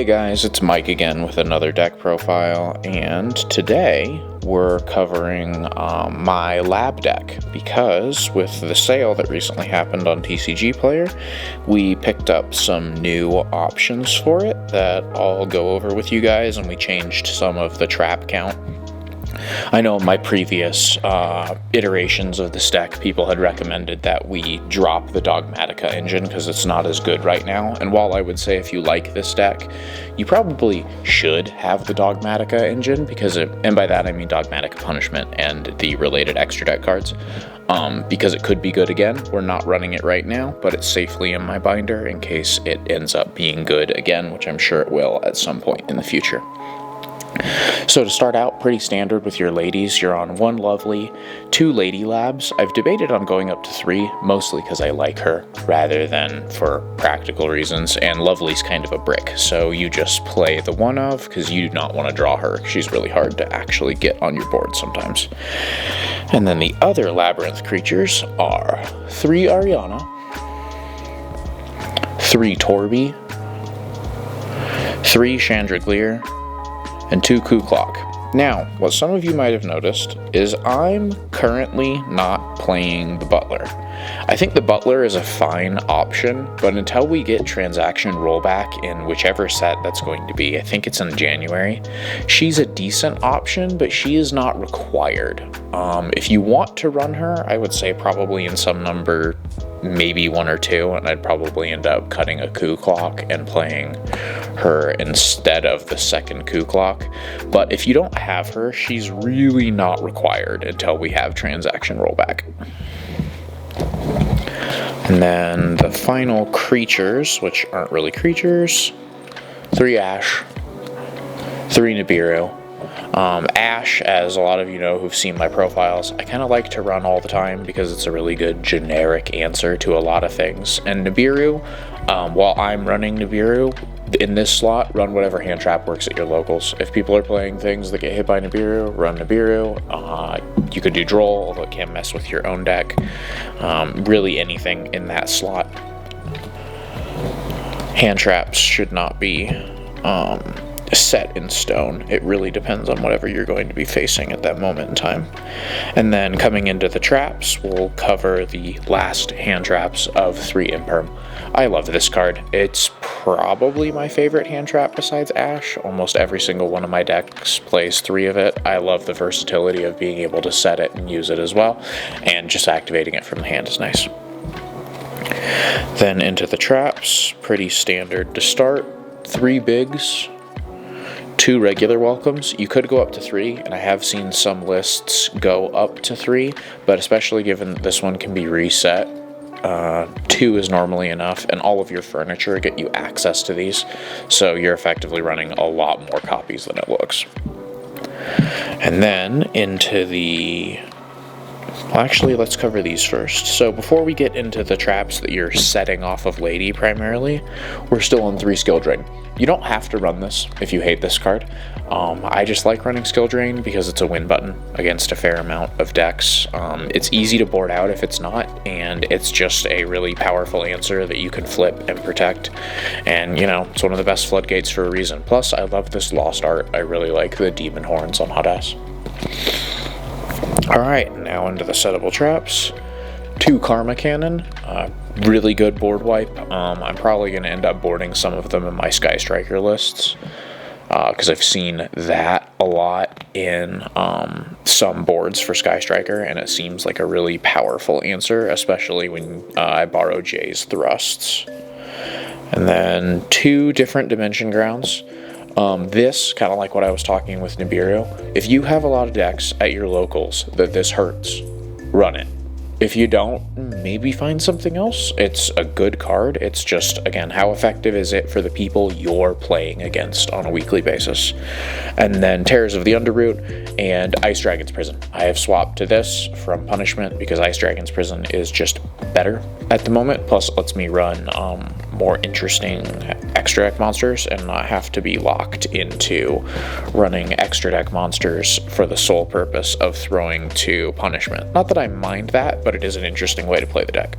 Hey guys, it's Mike again with another deck profile, and today we're covering my lab deck, because with the sale that recently happened on TCG Player, we picked up some new options for it that I'll go over with you guys, and we changed some of the trap count. I know in my previous iterations of this deck, people had recommended that we drop the Dogmatica engine because it's not as good right now. And while I would say if you like this deck, you probably should have the Dogmatica engine, because and by that I mean Dogmatica Punishment and the related extra deck cards, because it could be good again. We're not running it right now, but it's safely in my binder in case it ends up being good again, which I'm sure it will at some point in the future. So to start out, pretty standard with your ladies, you're on 1 Lovely, 2 Lady Labs. I've debated on going up to 3, mostly because I like her, rather than for practical reasons, and Lovely's kind of a brick, so you just play the one of, because you do not want to draw her. She's really hard to actually get on your board sometimes. And then the other Labyrinth creatures are 3 Ariana, 3 Torby, 3 Chandragleer, and 2 Ku-Klok. Now, what some of you might have noticed is I'm currently not playing the Butler. I think the Butler is a fine option, but until we get transaction rollback in whichever set that's going to be, I think it's in January, she's a decent option, but she is not required. If you want to run her, I would say probably in some number, maybe 1 or 2, and I'd probably end up cutting a Ku-Klok and playing her instead of the second Ku-Klok. But if you don't have her, she's really not required until we have transaction rollback. And then the final creatures, which aren't really creatures, 3 Ash, 3 Nibiru. Ash, as a lot of you know who've seen my profiles, I kind of like to run all the time because it's a really good generic answer to a lot of things. And Nibiru, while I'm running Nibiru, in this slot, run whatever hand trap works at your locals. If people are playing things that get hit by Nibiru, run Nibiru. You could do Droll, although it can mess with your own deck. Really anything in that slot. Hand traps should not be set in stone. It really depends on whatever you're going to be facing at that moment in time. And then coming into the traps, we'll cover the last hand traps of 3 Imperm. I love this card. It's probably my favorite hand trap besides Ash. Almost every single one of my decks plays 3 of it. I love the versatility of being able to set it and use it as well, and just activating it from the hand is nice. Then into the traps, pretty standard to start. 3 bigs, 2 regular welcomes. You could go up to 3, and I have seen some lists go up to 3, but especially given that this one can be reset, 2 is normally enough, and all of your furniture get you access to these, so you're effectively running a lot more copies than it looks. And then into the... Well, actually, let's cover these first. So before we get into the traps that you're setting off of Lady primarily, we're still on 3 Skill Drain. You don't have to run this if you hate this card. I just like running Skill Drain because it's a win button against a fair amount of decks. It's easy to board out if it's not, and it's just a really powerful answer that you can flip and protect. And, you know, it's one of the best floodgates for a reason. Plus, I love this Lost Art. I really like the Demon Horns on Hot Ass. Alright, now into the settable traps. 2 Karma Cannon, really good board wipe. I'm probably going to end up boarding some of them in my Sky Striker lists, because I've seen that a lot in some boards for Sky Striker, and it seems like a really powerful answer, especially when I borrow Jay's Thrusts. And then 2 different Dimension Grounds. This, kind of like what I was talking with Nibiru, if you have a lot of decks at your locals that this hurts, run it. If you don't, maybe find something else. It's a good card. It's just, again, how effective is it for the people you're playing against on a weekly basis? And then Terrors of the Underroot and Ice Dragon's Prison. I have swapped to this from Punishment because Ice Dragon's Prison is just better at the moment. Plus, it lets me run more interesting extra deck monsters and not have to be locked into running extra deck monsters for the sole purpose of throwing to Punishment. Not that I mind that, but it is an interesting way to play the deck.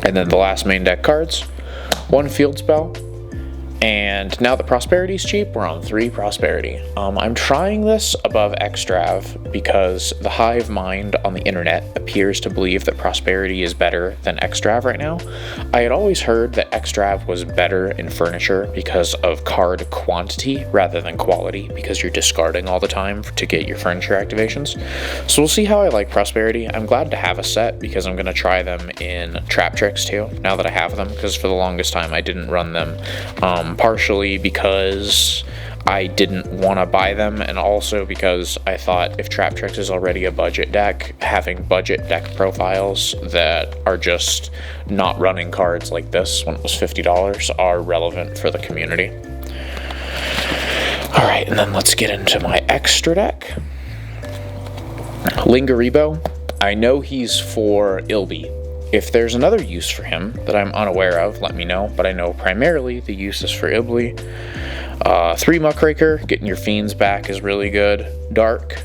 And then the last main deck cards, 1 Field Spell, And now that Prosperity's cheap, we're on 3 Prosperity. I'm trying this above Xtrav because the hive mind on the internet appears to believe that Prosperity is better than Xtrav right now. I had always heard that Xtrav was better in furniture because of card quantity rather than quality, because you're discarding all the time to get your furniture activations. So we'll see how I like Prosperity. I'm glad to have a set because I'm going to try them in Trap Tricks too, now that I have them, because for the longest time I didn't run them. Partially because I didn't want to buy them, and also because I thought if Trap Tricks is already a budget deck, having budget deck profiles that are just not running cards like this when it was $50 are relevant for the community. Alright, and then let's get into my extra deck. Lingaribo. I know he's for Ilby. If there's another use for him that I'm unaware of, let me know, but I know primarily the use is for Ilby. 3 Muckraker, getting your Fiends back is really good. Dark.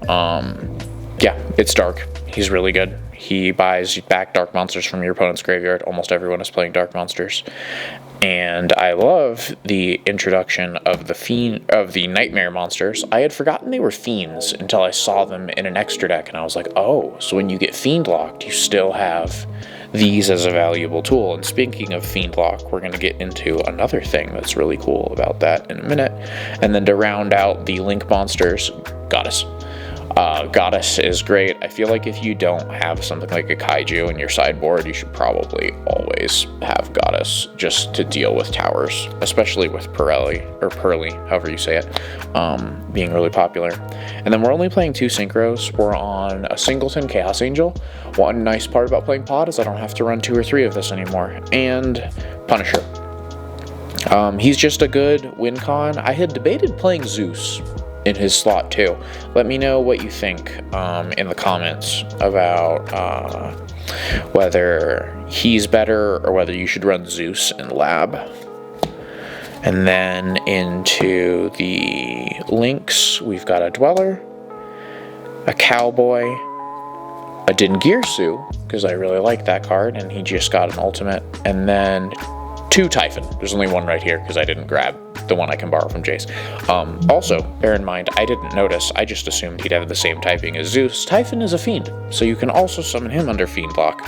Yeah, it's Dark. He's really good. He buys back Dark Monsters from your opponent's graveyard. Almost everyone is playing Dark Monsters. And I love the introduction of the Nightmare monsters. I had forgotten they were Fiends until I saw them in an extra deck, and I was like, oh, so when you get Fiend locked, you still have these as a valuable tool. And speaking of Fiend lock, we're going to get into another thing that's really cool about that in a minute. And then to round out the Link monsters, Goddess. Goddess is great. I feel like if you don't have something like a Kaiju in your sideboard, you should probably always have Goddess just to deal with towers, especially with Pearly, however you say it, being really popular. And then we're only playing 2 Synchros. We're on a Singleton Chaos Angel. One nice part about playing Pod is I don't have to run 2 or 3 of this anymore. And Punisher. He's just a good win con. I had debated playing Zeus in his slot too. Let me know what you think in the comments about whether he's better or whether you should run Zeus in Lab. And then into the links, we've got a Dweller, a Cowboy, a Dingirsu, because I really like that card, and he just got an ultimate, and then 2 Typhon. There's only 1 right here because I didn't grab the one I can borrow from Jace. Also, bear in mind, I didn't notice. I just assumed he'd have the same typing as Zeus. Typhon is a Fiend, so you can also summon him under Fiend Lock,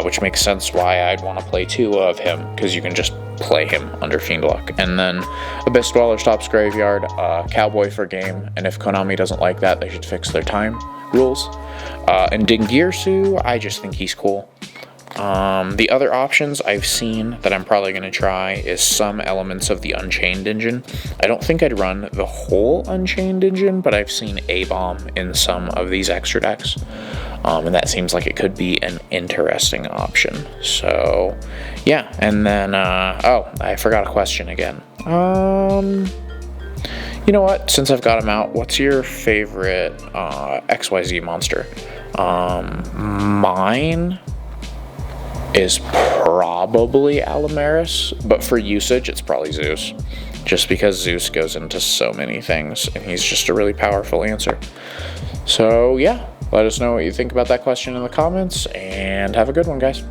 which makes sense why I'd want to play 2 of him, because you can just play him under Fiend Lock. And then Abyss Dweller stops Graveyard, Cowboy for game, and if Konami doesn't like that, they should fix their time rules. And Dingirsu, I just think he's cool. The other options I've seen that I'm probably going to try is some elements of the Unchained engine. I don't think I'd run the whole Unchained engine, but I've seen A-Bomb in some of these extra decks, and that seems like it could be an interesting option. So, yeah, and then, oh, I forgot a question again. You know what, since I've got them out, what's your favorite XYZ monster? Mine is probably Alamaris, but for usage, it's probably Zeus. Just because Zeus goes into so many things, and he's just a really powerful answer. So, yeah, let us know what you think about that question in the comments, and have a good one, guys.